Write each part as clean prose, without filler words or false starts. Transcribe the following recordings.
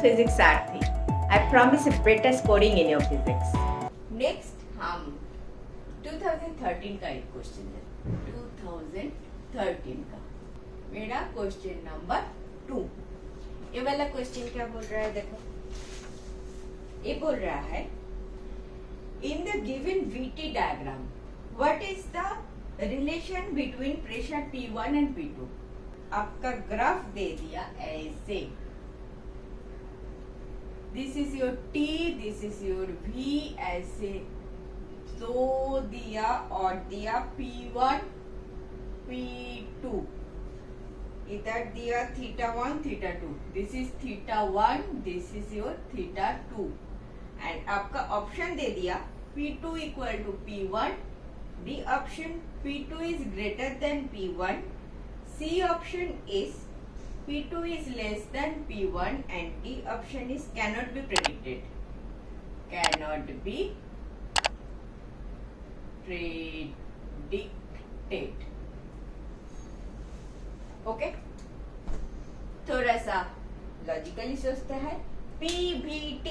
physics Sarathi. I promise a better scoring in your physics. Next हम 2013 का एक question है. 2013 का मेरा क्वेश्चन नंबर 2. ये वाला क्वेश्चन क्या बोल रहा है देखो. ये बोल रहा है in the given VT diagram what is the relation between pressure P1 and P2. आपका ग्राफ दे दिया ऐसे. This is your T, this is your V, ऐसे तो दिया और दिया P1 P2, इधर दिया θ1 θ2. This is θ1, this is your θ2 and आपका ऑप्शन दे दिया P2 equal to P1, D option P2 is greater than P1, C option is P2 is less than P1 and D option is cannot be predicted. Cannot be predicted. Okay? थोड़ा सा logically सोचते हैं. PVT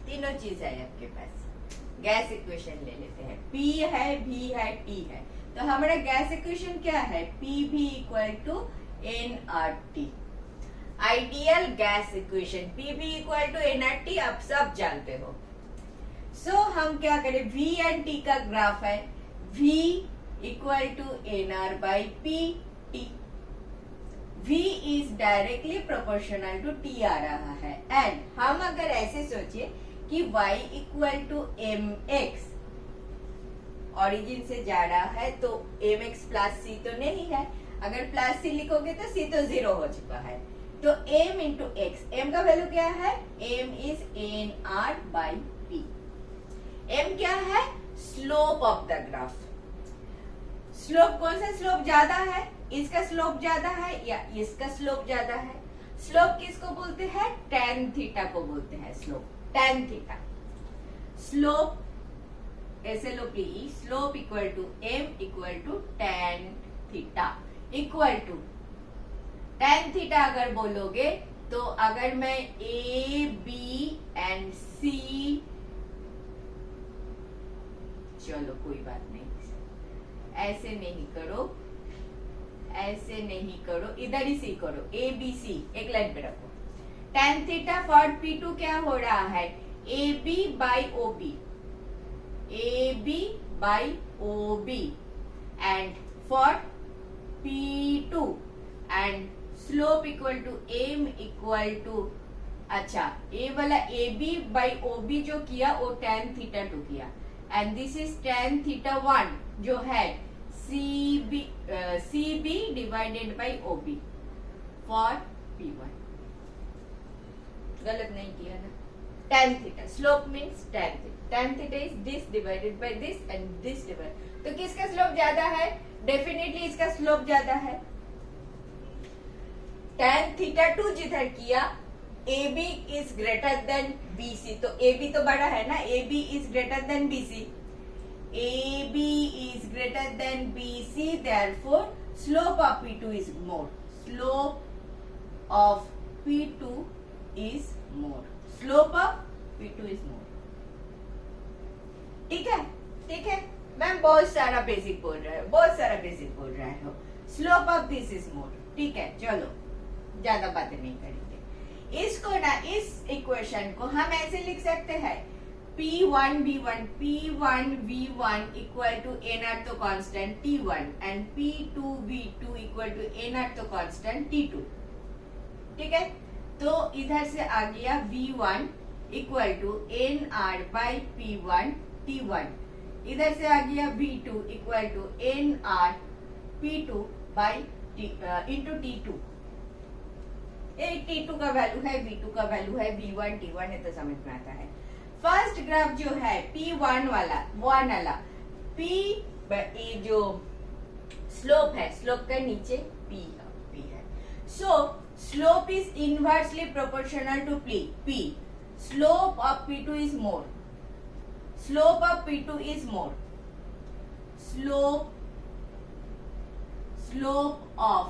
तीनों चीज है आपके पास. Gas equation ले लेते हैं. P है, V है, T है. तो हमारा गैस इक्वेशन क्या है? PV equal to nRT. Ideal gas equation PV equal to nRT आप सब जानते हो. सो हम क्या करें? V एंड T का ग्राफ है. V equal to nR by PT. V is directly proportional to T आ रहा है. एंड हम अगर ऐसे सोचिए कि Y equal to mx origin से जा रहा है तो mx प्लस c तो नहीं है. अगर प्लस c लिखोगे तो c तो 0 हो चुका है. तो m इंटू एक्स. m का वैल्यू क्या है? m is nr by p. m क्या है? Slope of the graph. Slope कौन सा स्लोप ज्यादा है? इसका स्लोप ज्यादा है या इसका स्लोप ज्यादा है? स्लोप किसको बोलते हैं? tan थीटा को बोलते हैं स्लोप. tan theta. स्लोप ऐसे लो please. Slope equal to m equal to tan theta equal to tan theta अगर बोलोगे तो अगर मैं A, B एंड C, चलो कोई बात नहीं, ऐसे नहीं करो, ऐसे नहीं करो, इधर ही C करो. A B C एक लाइन पे रखो. tan थीटा फॉर P2 क्या हो रहा है? AB by OB. AB by OB and for P2 and slope equal to m equal to, अच्छा ये वाला AB by OB जो किया वो tan theta 2 किया and this is tan theta 1 जो है CB divided by OB for P1. गलत नहीं किया ना. tan theta slope means tan theta. tan theta is this divided by this and this divided. तो किसका स्लोप ज्यादा है? डेफिनेटली इसका स्लोप ज्यादा है. tan theta 2 जिधर किया AB is greater than BC. तो AB तो बड़ा है ना. AB is greater than BC. AB is greater than BC. Therefore slope of P2 is more. Slope of P2 is more. Slope of P2 is more. ठीक है, ठीक है ma'am. बहुत सारा बेसिक बोल रहे हो, बहुत सारा बेसिक बोल रहे हो. Slope of this is more. ठीक है चलो ज्यादा बातें नहीं करेंगे. इसको ना, इस इक्वेशन को हम ऐसे लिख सकते हैं P1 V1 P1 V1 equal to nr तो constant T1 and P2 V2 equal to nr तो कांस्टेंट T2. ठीक है. तो इधर से आ गया V1 equal to nr by P1 T1. इधर से आ गया V2 equal to nr P2 by into T2. T2 का वैल्यू है, V2 का वैल्यू है, V1 T1 है तो समझ में आता है. फर्स्ट ग्राफ जो है P1 वाला P जो स्लोप है, स्लोप का नीचे P है. So slope is inversely proportional to P. Slope of P2 is more. Slope of P2 is more. Slope of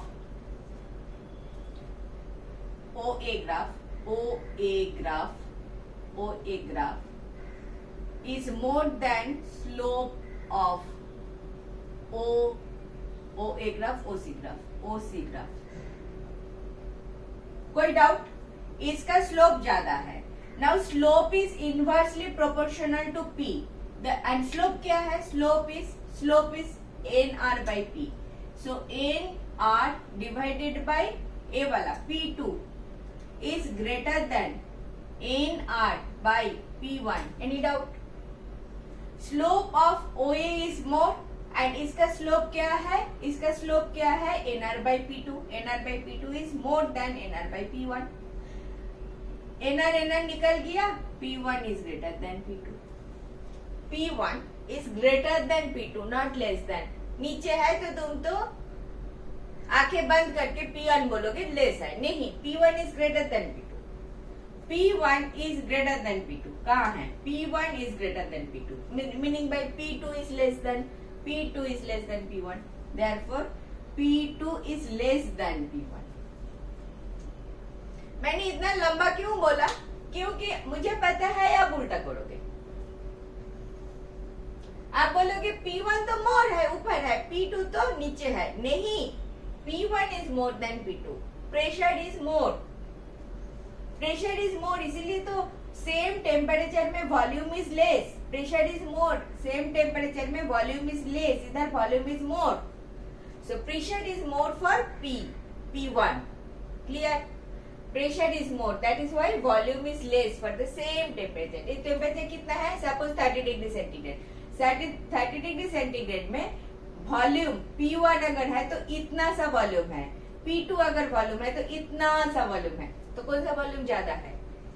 OA graph OA graph is more than slope of OA graph, OC graph. कोई doubt? इसका slope ज्यादा है. Now slope is inversely proportional to P. And slope क्या है? Slope is NR by P. So NR divided by A वाला P2 is greater than NR by P1. Any doubt? Slope of OA is more and इसका slope क्या है? इसका slope क्या है? NR by P2. NR by P2 is more than NR by P1. NR निकल गया. P1 is greater than P2. P1 is greater than P2, not less than. नीचे है तो तुम तो आंखें बंद करके P1 बोलोगे, लेस है. नहीं, P1 is greater than P2. P1 is greater than P2. कहाँ है? P1 is greater than P2. Meaning by P2 is less than P1. Therefore, P2 is less than P1. मैंने इतना लंबा क्यों बोला? क्योंकि मुझे पता है आप उल्टा करोगे. आप बोलोगे P1 तो मोर है, ऊपर है, P2 तो नीचे है. नहीं, P1 is more than P2. Pressure is more. इसीलिए तो सेम टेम्परेचर में volume is less. Pressure is more, same temperature में वॉल्यूम इज लेस, इधर volume is more. So pressure is more for P1. Clear? Pressure is more, that is why volume is less for the same temperature. ये temperature कितना है? Suppose 30 degree centigrade. 30 degree centigrade में volume P1 अगर है तो इतना सा volume है, P2 अगर वॉल्यूम है तो इतना सा वॉल्यूम है. तो कौन सा वॉल्यूम ज्यादा है?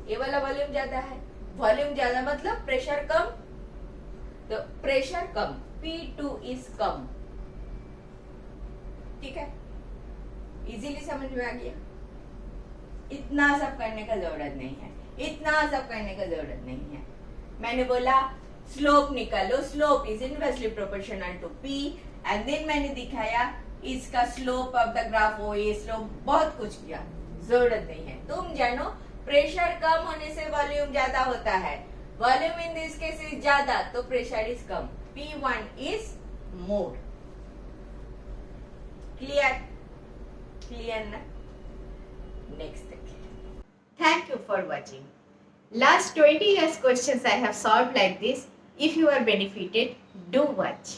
ये वाला वॉल्यूम ज्यादा है. वॉल्यूम ज्यादा मतलब प्रेशर कम. तो pressure come, P2 is come. ठीक है? इजीली समझ में आ गया. इतना सब करने का जरूरत नहीं है. मैंने बोला स्लोप निकालो. Slope is inversely proportional to P. And then मैंने दिखाया इसका slope of the graph OA slope. बहुत कुछ किया, जरूरत नहीं है. तुम जानो प्रेशर कम होने से वॉल्यूम ज्यादा होता है. Volume in this case is ज्यादा तो pressure is come. P1 is more. Clear ना? नेक्स्ट देखिए. Thank you for watching. Last 20 years questions I have solved like this. If you are benefited, do watch.